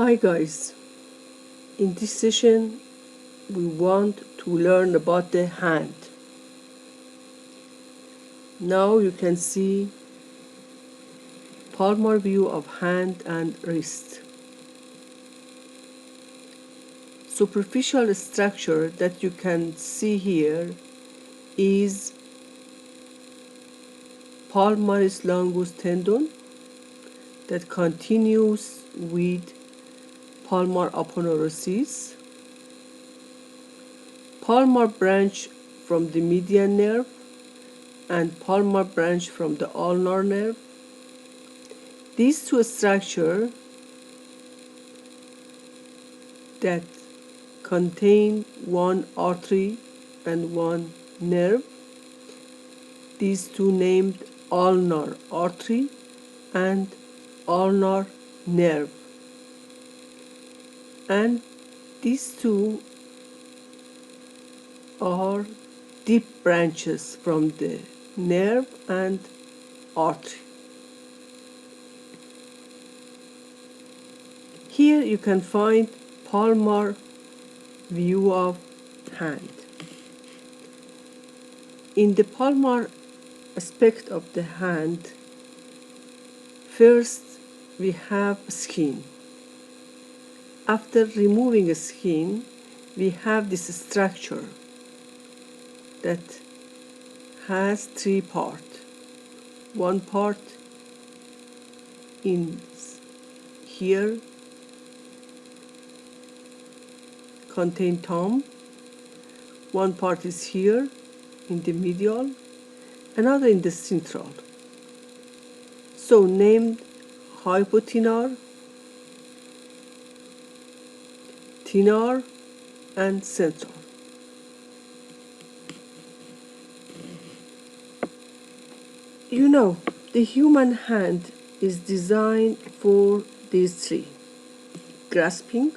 Hi guys, in this session we want to learn about the hand. Now you can see palmar view of hand and wrist. Superficial structure that you can see here is palmaris longus tendon that continues with palmar aponeurosis, palmar branch from the median nerve and palmar branch from the ulnar nerve. These two structures that contain one artery and one nerve, these two named ulnar artery and ulnar nerve, and these two are deep branches from the nerve and artery. Here you can find palmar view of hand. In the palmar aspect of the hand, first we have skin. After removing skin, we have this structure that has three parts. One part in here contain thumb, one part is here in the medial, another in the central. So named hypothenar, thenar, and central. You know, the human hand is designed for these three: grasping,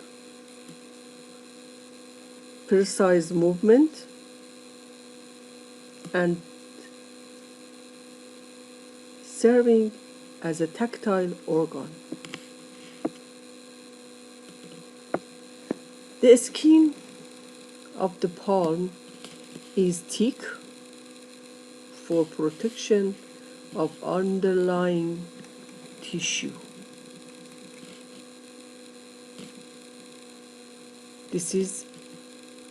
precise movement, and serving as a tactile organ. The skin of the palm is thick for protection of underlying tissue. This is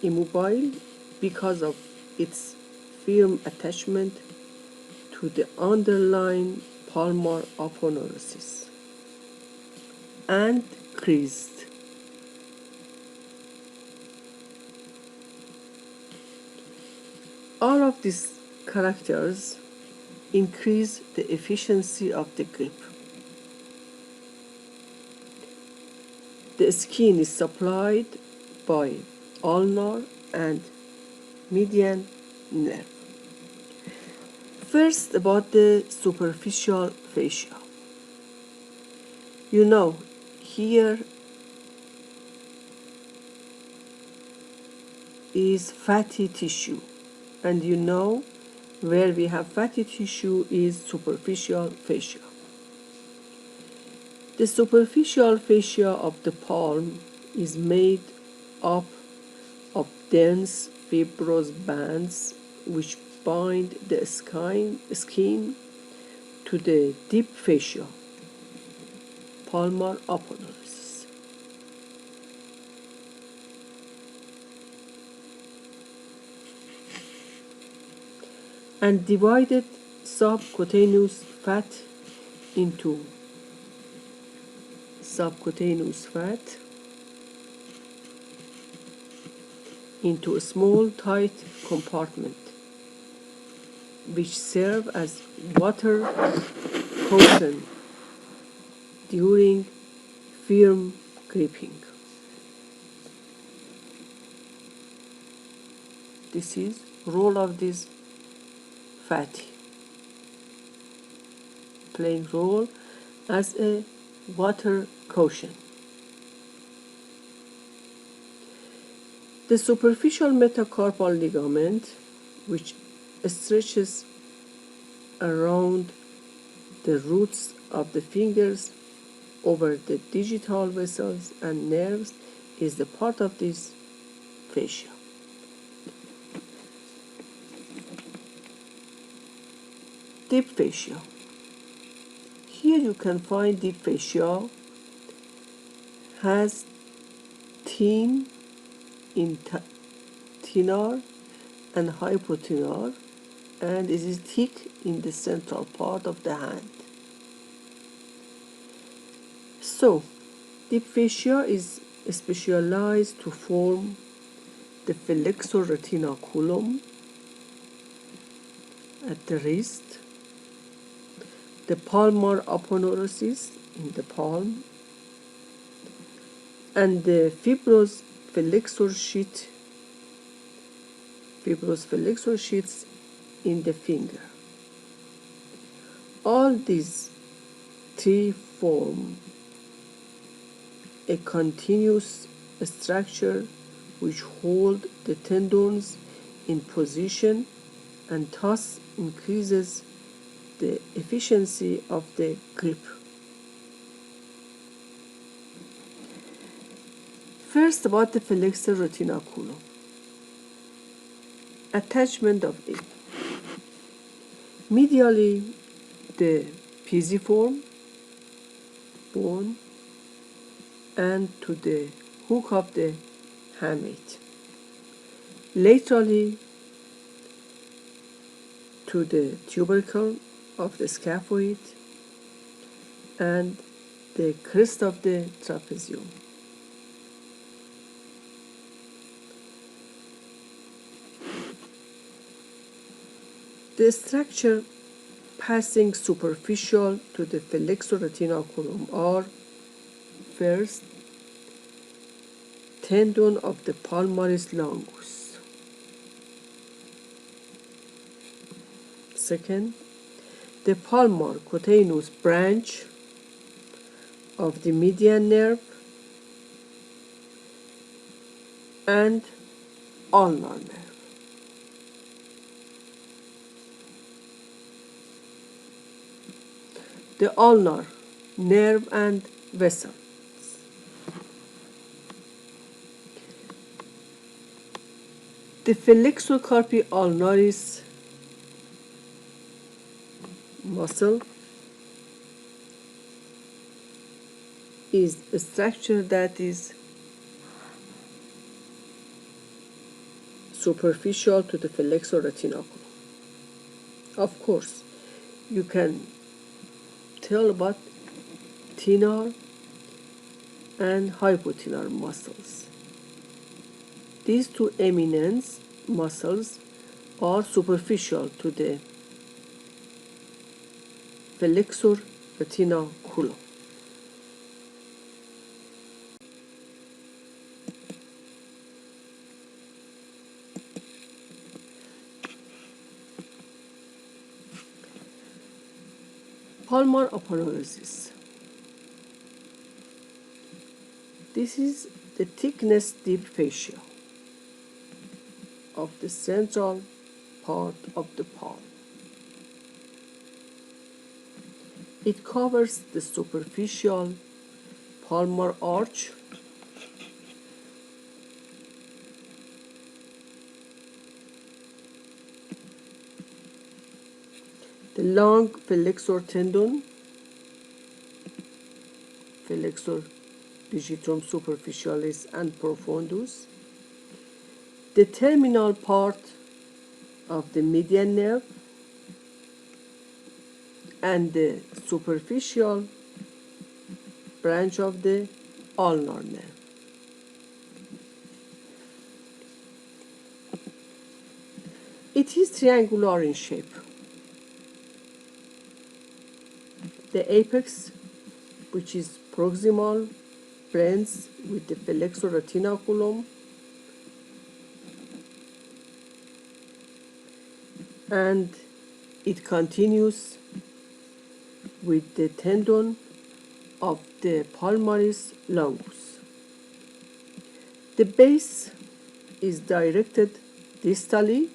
immobile because of its firm attachment to the underlying palmar aponeurosis, and creased. All of these characters increase the efficiency of the grip. The skin is supplied by ulnar and median nerve. First, about the superficial fascia. You know, here is fatty tissue, and you know where we have fatty tissue is superficial fascia. The superficial fascia of the palm is made up of dense fibrous bands which bind the skin to the deep fascia, palmar aponeurosis. And divided subcutaneous fat into a small tight compartment which serve as water cushion during firm gripping. This is role of this fatty, playing role as a water cushion. The superficial metacarpal ligament, which stretches around the roots of the fingers over the digital vessels and nerves is the part of this fascia. Deep fascia. Here you can find deep fascia has thin, thinner and hypotenar, and it is thick in the central part of the hand. So, deep fascia is specialized to form the flexor retinaculum at the wrist, the palmar aponeurosis in the palm, and the fibrous flexor sheets in the finger. All these three form a continuous structure which hold the tendons in position and thus increases the efficiency of the grip. First, about the flexor retinaculum. Attachment of it. Medially, the pisiform bone and to the hook of the hamate. Laterally, to the tubercle of the scaphoid and the crest of the trapezium. The structure passing superficial to the flexor retinaculum are: first, tendon of the palmaris longus; second, the palmar cutaneous branch of the median nerve and ulnar nerve. The ulnar nerve and vessel. The flexor carpi ulnaris muscle is a structure that is superficial to the flexor retinaculum. Of course, you can tell about thenar and hypothenar muscles. These two eminence muscles are superficial to the flexor retinaculum. Palmar aponeurosis. This is the thickness deep fascia of the central part of the palm. It covers the superficial palmar arch, the long flexor tendon, flexor digitorum superficialis and profundus, the terminal part of the median nerve, and the superficial branch of the ulnar nerve. It is triangular in shape. The apex, which is proximal, blends with the flexor retinaculum and it continues with the tendon of the palmaris longus. The base is directed distally.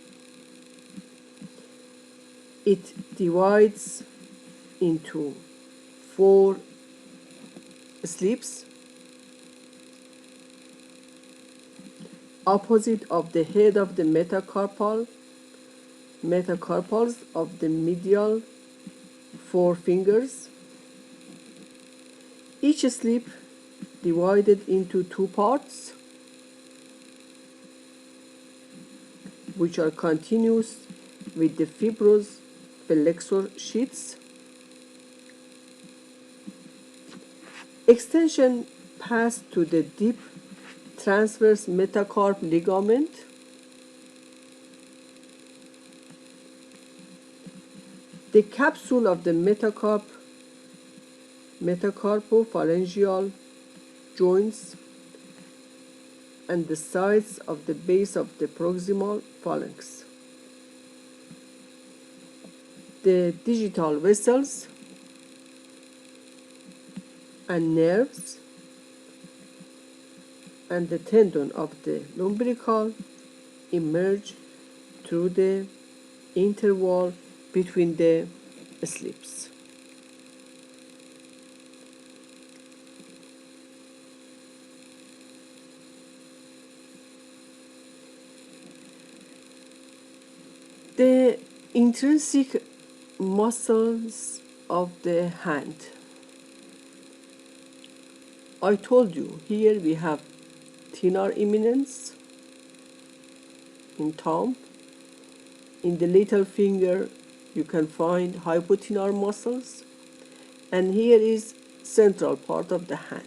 It divides into 4 sleeps opposite of the head of the metacarpals of the medial four fingers. Each slip divided into two parts, which are continuous with the fibrous flexor sheaths. Extension passed to the deep transverse metacarp ligament. The capsule of the metacarpophalangeal joints and the sides of the base of the proximal phalanx. The digital vessels and nerves and the tendon of the lumbrical emerge through the interval between the slips. The intrinsic muscles of the hand. I told you, here we have thenar eminence in thumb. In the little finger, you can find hypothenar muscles. And here is central part of the hand.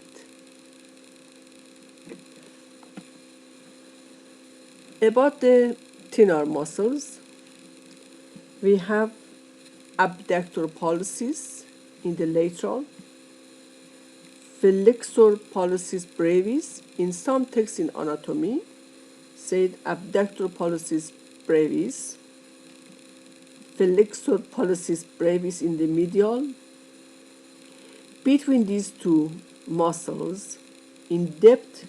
About the thenar muscles, we have abductor pollicis in the lateral, flexor pollicis brevis. In some texts in anatomy, said abductor pollicis brevis, flexor pollicis brevis in the medial. Between these two muscles, in depth,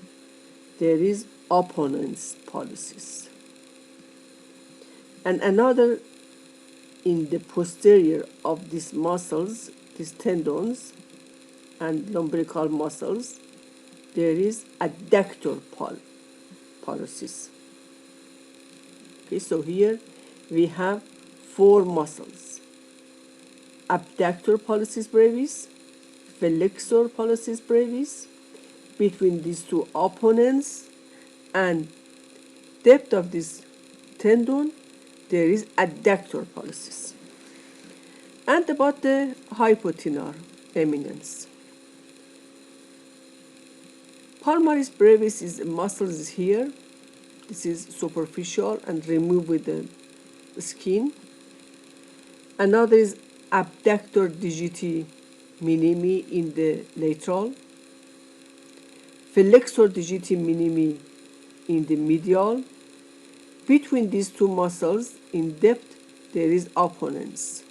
there is opponens pollicis. And another in the posterior of these muscles, these tendons and lumbrical muscles, there is adductor pollicis. Okay, so here we have four muscles: abductor pollicis brevis, flexor pollicis brevis. Between these two opponents and depth of this tendon, there is adductor pollicis. And about the hypothenar eminence. Palmaris brevis is the muscles here. This is superficial and removed with the skin. Another is abductor digiti minimi in the lateral, flexor digiti minimi in the medial. Between these two muscles, in depth, there is opponents.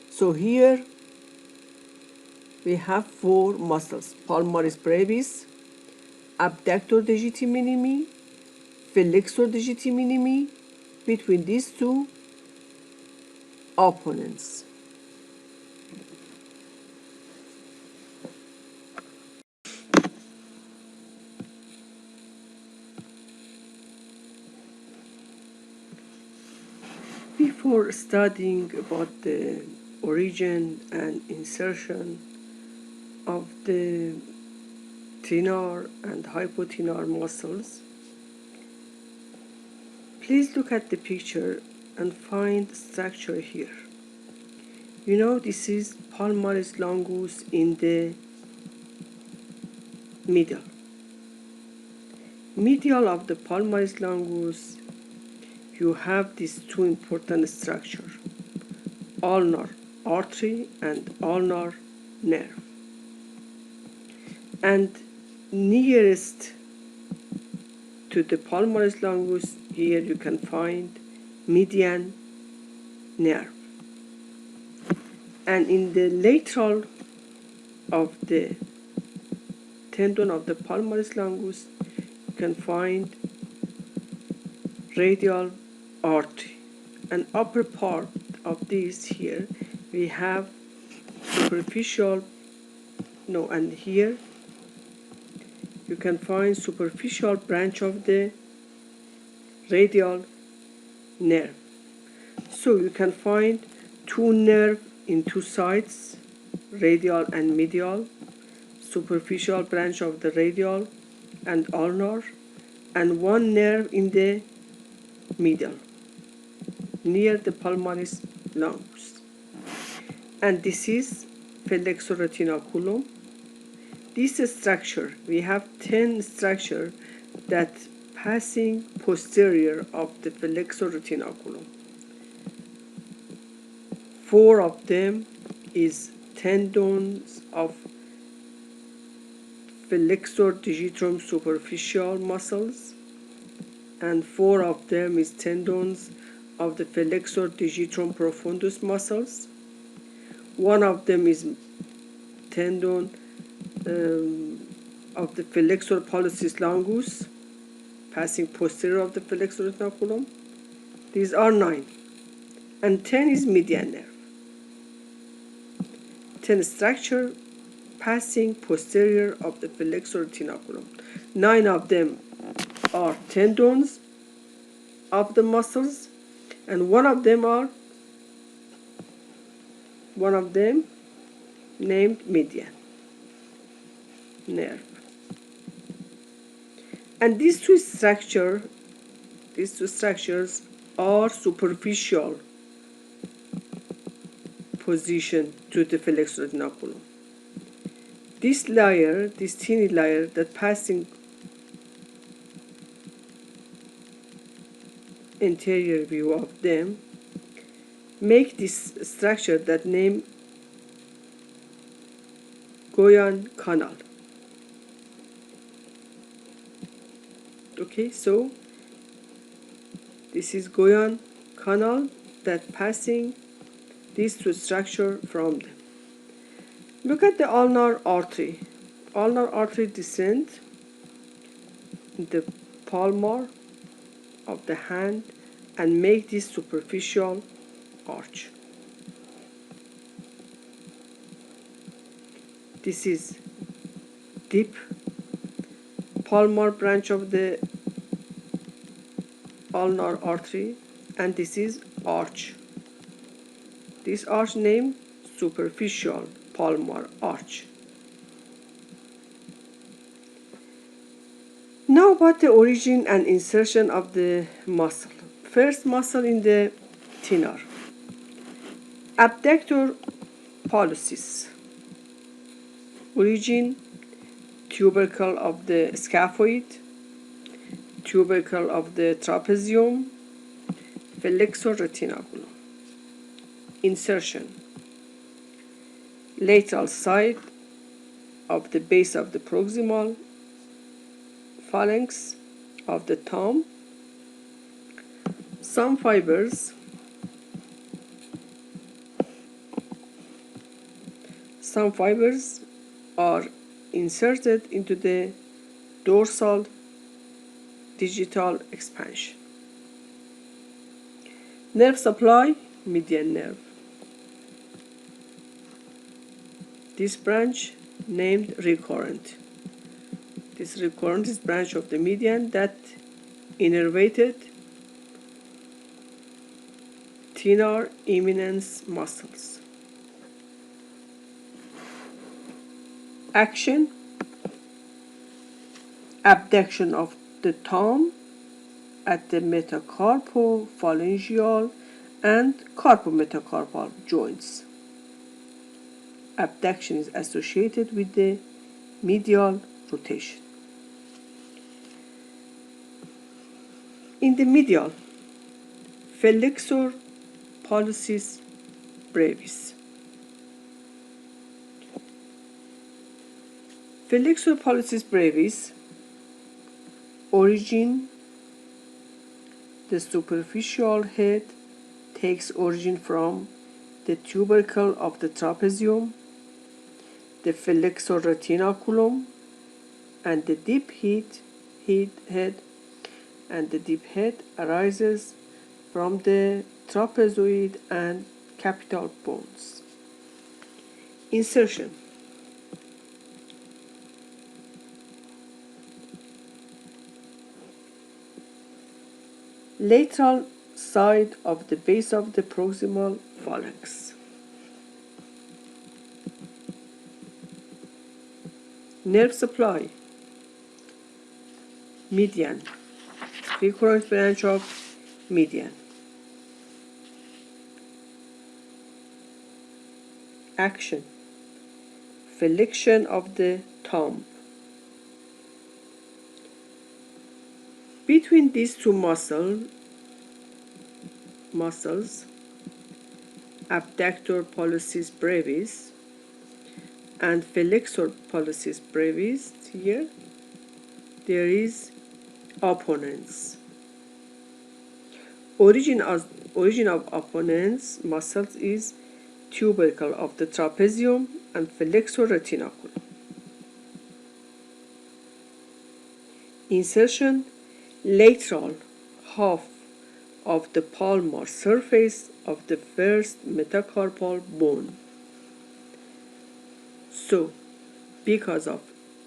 So here we have four muscles: palmaris brevis, abductor digiti minimi, flexor digiti minimi. Between these two, opponents. Before studying about the origin and insertion of the thenar and hypothenar muscles, please look at the picture and find structure here. You know, this is palmaris longus in the middle. Medial of the palmaris longus, you have these two important structures: ulnar artery and ulnar nerve. And nearest to the palmaris longus, here you can find median nerve. And in the lateral of the tendon of the palmaris longus, you can find radial artery. And upper part of this here, we have superficial No, and here you can find superficial branch of the radial nerve. So you can find two nerve in two sides, radial and medial, superficial branch of the radial and ulnar, and one nerve in the middle, near the palmaris longus. And this is flexoretinaculum. This structure, we have 10 structure that passing posterior of the flexoretinaculum. 4 of them is tendons of flexor digitorum superficial muscles, and 4 of them is tendons of the flexor digitorum profundus muscles. One of them is tendon of the flexor pollicis longus, passing posterior of the flexor retinaculum. These are 9. And 10 is median nerve. 10 structure passing posterior of the flexor retinaculum. 9 of them are tendons of the muscles, and one of them named median nerve. And these two structures are superficial position to the flexor retinaculum. This layer, this tiny layer that passing anterior view of them, make this structure that name Goyan canal. Okay, so this is Goyan canal that passing these two structure from them. Look at the ulnar artery. Ulnar artery descend in the palmar of the hand and make this superficial arch. This is deep palmar branch of the ulnar artery, and this is arch. This arch name superficial palmar arch. Now about the origin and insertion of the muscle. First muscle in the thenar, abductor pollicis. Origin, tubercle of the scaphoid, tubercle of the trapezium, flexor retinaculum. Insertion, lateral side of the base of the proximal phalanx of the thumb. Some fibers are inserted into the dorsal digital expansion. Nerve supply, median nerve. This branch named recurrent. This recurrent is branch of the median that innervated thenar eminence muscles. Action, abduction of the thumb at the metacarpophalangeal and carpometacarpal joints. Abduction is associated with the medial rotation. In the medial, flexor pollicis brevis. Flexor pollicis brevis origin, the superficial head takes origin from the tubercle of the trapezium, the flexor retinaculum, and the deep head and the deep head arises from the trapezoid and capital bones. Insertion, Lateral side of the base of the proximal phalanx. Nerve supply. Median. Recurrent branch of median. Action. Flexion of the thumb. Between these two muscles, abductor pollicis brevis and flexor pollicis brevis, here there is opponents. Origin of opponents muscles is tubercle of the trapezium and flexor retinaculum. Insertion lateral half of the palmar surface of the first metacarpal bone. So, because of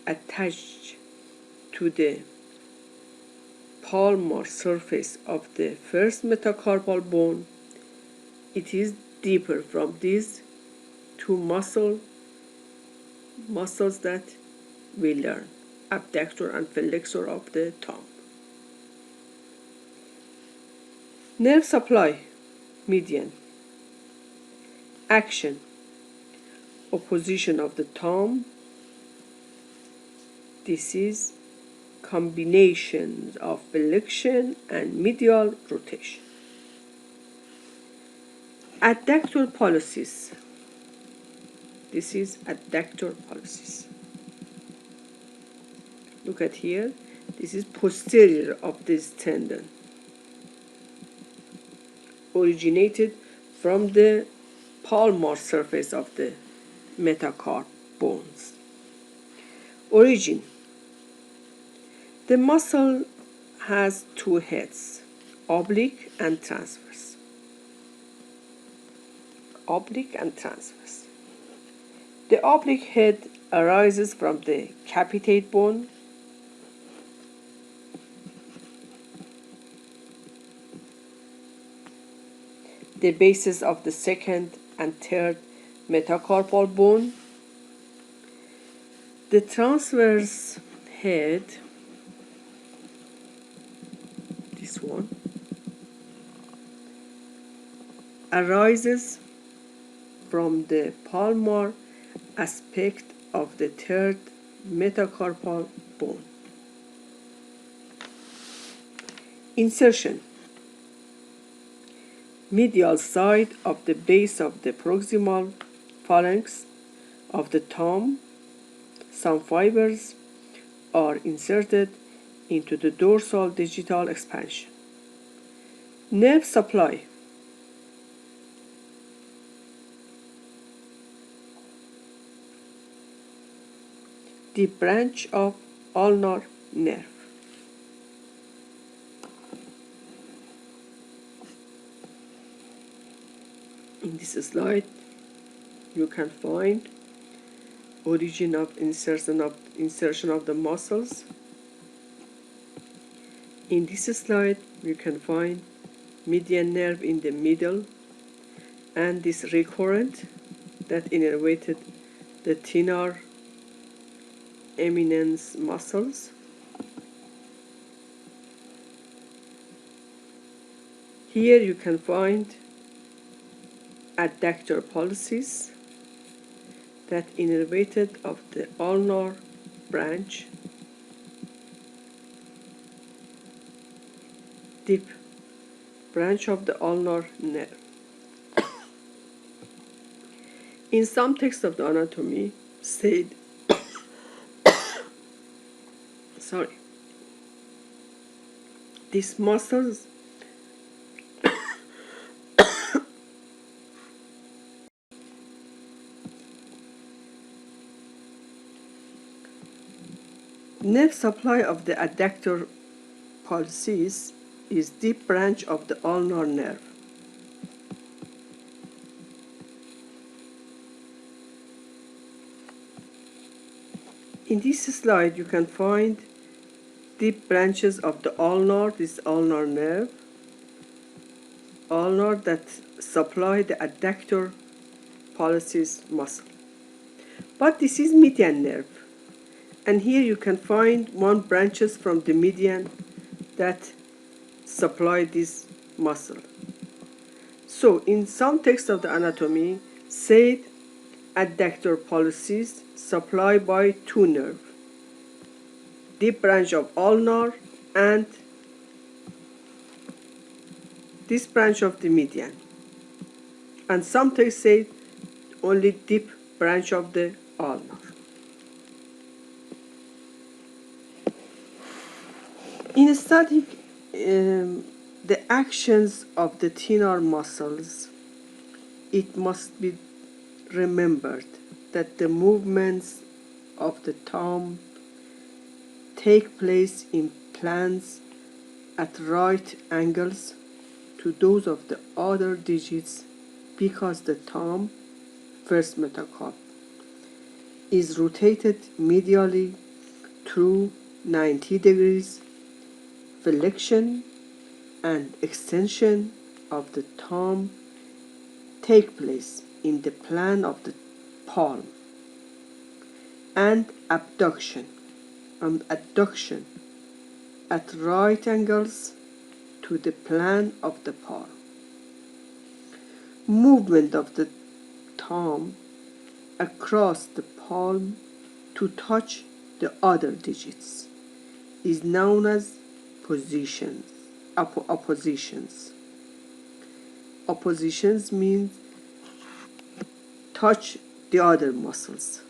attached to the palmar surface of the first metacarpal bone, it is deeper from these two muscles that we learn, abductor and flexor of the thumb. Nerve supply, median. Action, opposition of the thumb. This is combination of flexion and medial rotation. Adductor pollicis. This is adductor pollicis. Look at here. This is posterior of this tendon. Originated from the palmar surface of the metacarp bones. Origin. The muscle has two heads, oblique and transverse. Oblique and transverse. The oblique head arises from the capitate bone, the bases of the second and third metacarpal bone. The transverse head, this one, arises from the palmar aspect of the third metacarpal bone. Insertion. Medial side of the base of the proximal phalanx of the thumb. Some fibers are inserted into the dorsal digital expansion. Nerve supply. The branch of ulnar nerve. In this slide, you can find origin of insertion of the muscles. In this slide, you can find median nerve in the middle and this recurrent that innervated the thenar eminence muscles. Here you can find adductor pollicis that innervated of the ulnar branch, deep branch of the ulnar nerve. In some texts of the anatomy said, these muscles nerve supply of the adductor pollicis is deep branch of the ulnar nerve. In this slide, you can find deep branches of the ulnar, this ulnar nerve, ulnar that supply the adductor pollicis muscle. But this is median nerve, and here you can find one branches from the median that supply this muscle. So in some text of the anatomy said adductor pollicis supplied by two nerves, deep branch of ulnar and this branch of the median, and some texts say only deep branch of the ulnar. In studying the actions of the thenar muscles, it must be remembered that the movements of the thumb take place in planes at right angles to those of the other digits because the thumb, first metacarp, is rotated medially through 90 degrees. Flexion and extension of the thumb take place in the plane of the palm, and abduction and adduction at right angles to the plane of the palm. Movement of the thumb across the palm to touch the other digits is known as positions. Oppositions. Oppositions means touch the other muscles.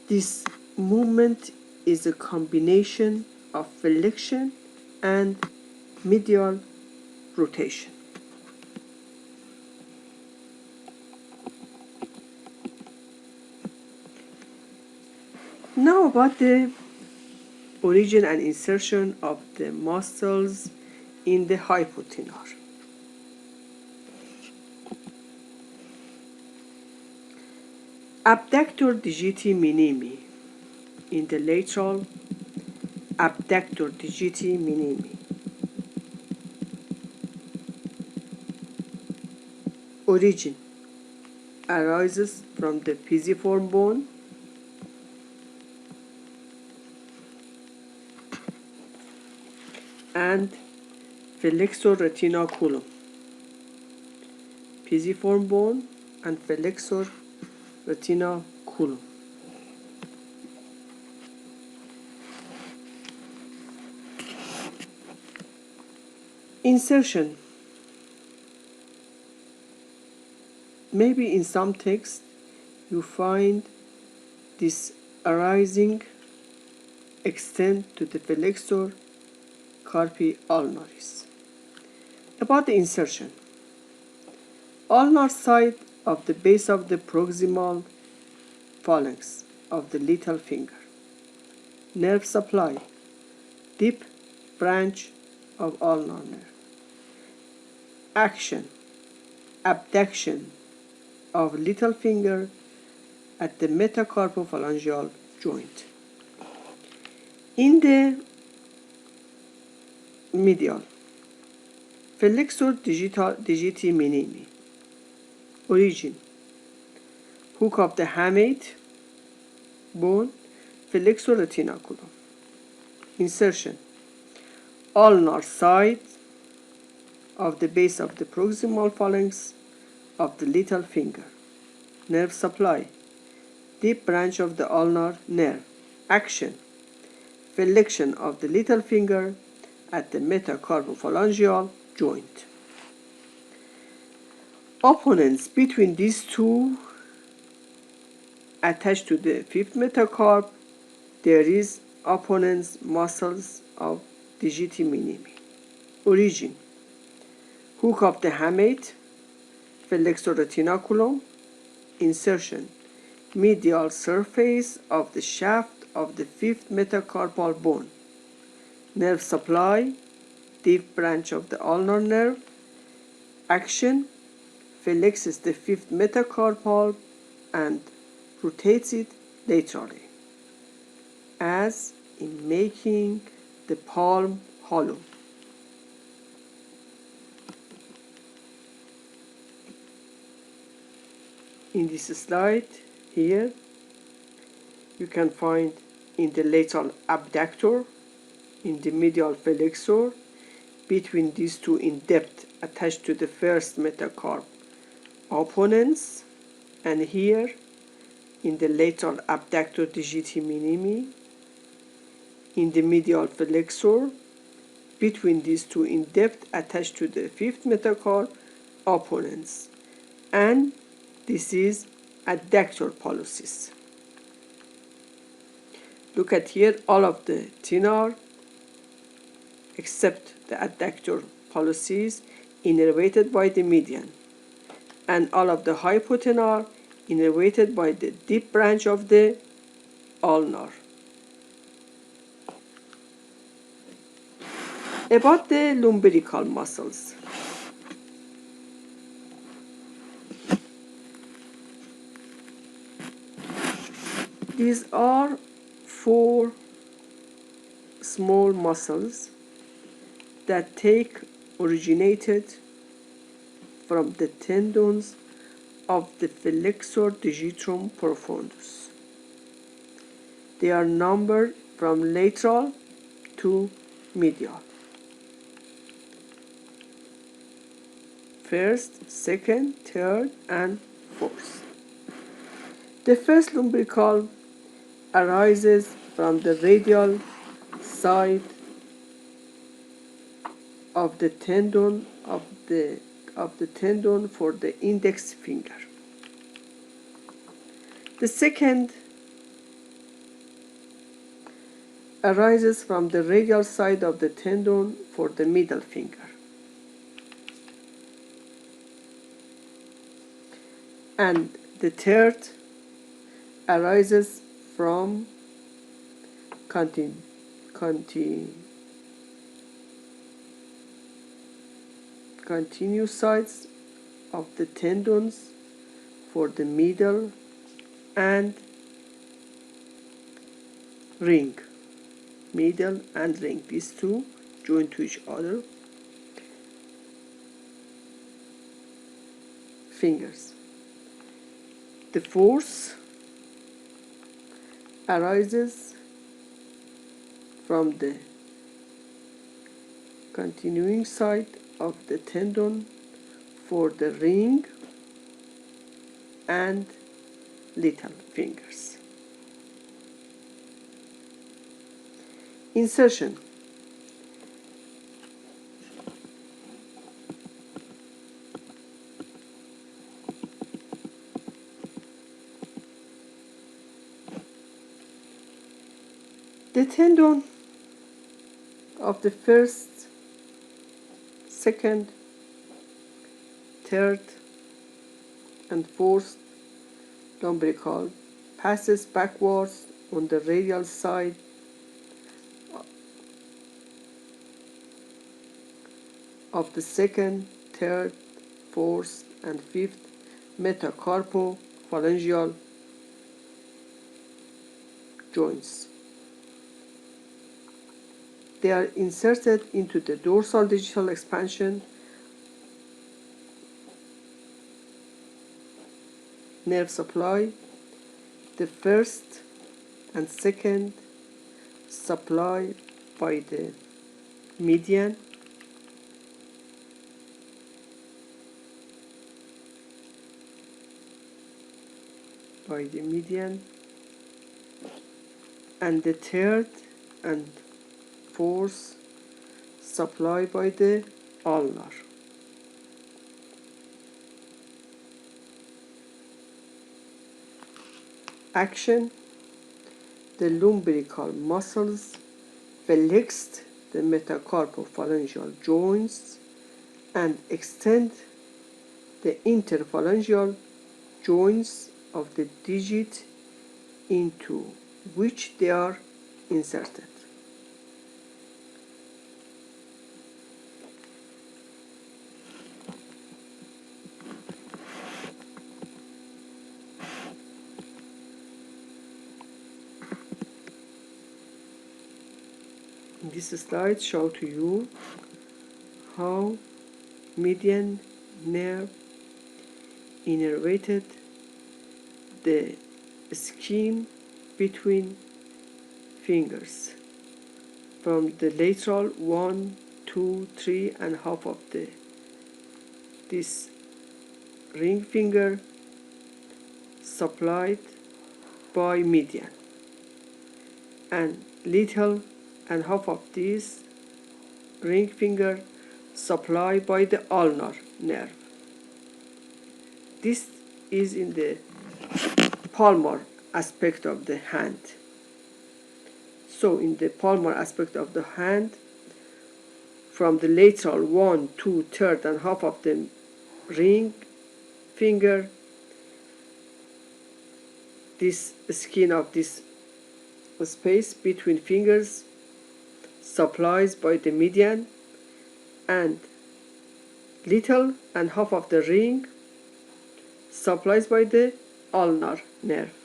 This movement is a combination of flexion and medial rotation. Now about the origin and insertion of the muscles in the hypothenar. Abductor digiti minimi in the lateral, abductor digiti minimi. Origin arises from the pisiform bone and flexor retinaculum. Pisiform bone and flexor retinaculum. Insertion. Maybe in some text you find this arising extend to the flexor carpi ulnaris. About the insertion. Ulnar side of the base of the proximal phalanx of the little finger. Nerve supply. Deep branch of ulnar nerve. Action. Abduction of little finger at the metacarpophalangeal joint. In the medial, flexor digiti minimi. Origin, hook of the hamate bone, flexor retinaculum. Insertion, ulnar side of the base of the proximal phalanx of the little finger. Nerve supply, deep branch of the ulnar nerve. Action, flexion of the little finger at the metacarpophalangeal joint. Opponents between these two attached to the fifth metacarp, there is opponents muscles of digiti minimi. Origin, hook of the hamate, flexor retinaculum. Insertion, medial surface of the shaft of the fifth metacarpal bone. Nerve supply, deep branch of the ulnar nerve. Action, flexes the fifth metacarpal and rotates it laterally, as in making the palm hollow. In this slide here, you can find in the lateral abductor, in the medial flexor, between these two in depth attached to the first metacarp opponents, and here in the lateral abductor digiti minimi, in the medial flexor, between these two in depth attached to the fifth metacarp opponents, and this is adductor pollicis. Look at here, all of the thenar except the adductor pollicis innervated by the median, and all of the hypothenar innervated by the deep branch of the ulnar. About the lumbilical muscles. These are 4 small muscles that originated from the tendons of the flexor digitorum profundus. They are numbered from lateral to medial. First, second, third, and fourth. The first lumbrical arises from the radial side of the tendon for the index finger. The second arises from the radial side of the tendon for the middle finger. And the third arises from continuous sides of the tendons for the middle and ring. Middle and ring, these two join to each other fingers. The fourth arises from the continuing side of the tendon for the ring and little fingers. Insertion. The tendon of the first, second, third, and fourth lumbrical passes backwards on the radial side of the second, third, fourth, and fifth metacarpophalangeal joints. They are inserted into the dorsal digital expansion nerve supply. The first and second supply by the median, and the third and fourth supply by the ulnar. Action. The lumbilical muscles flexed the metacarpophalangeal joints and extend the interphalangeal joints of the digit into which they are inserted. This slide shows to you how median nerve innervated the skin between fingers from the lateral 1, 2, 3 and half of this ring finger supplied by median, and little and half of this ring finger supplied by the ulnar nerve. This is in the palmar aspect of the hand. So in the palmar aspect of the hand, from the lateral 1, 2, 3 and half of the ring finger, this skin of this space between fingers supplies by the median, and little and half of the ring supplies by the ulnar nerve.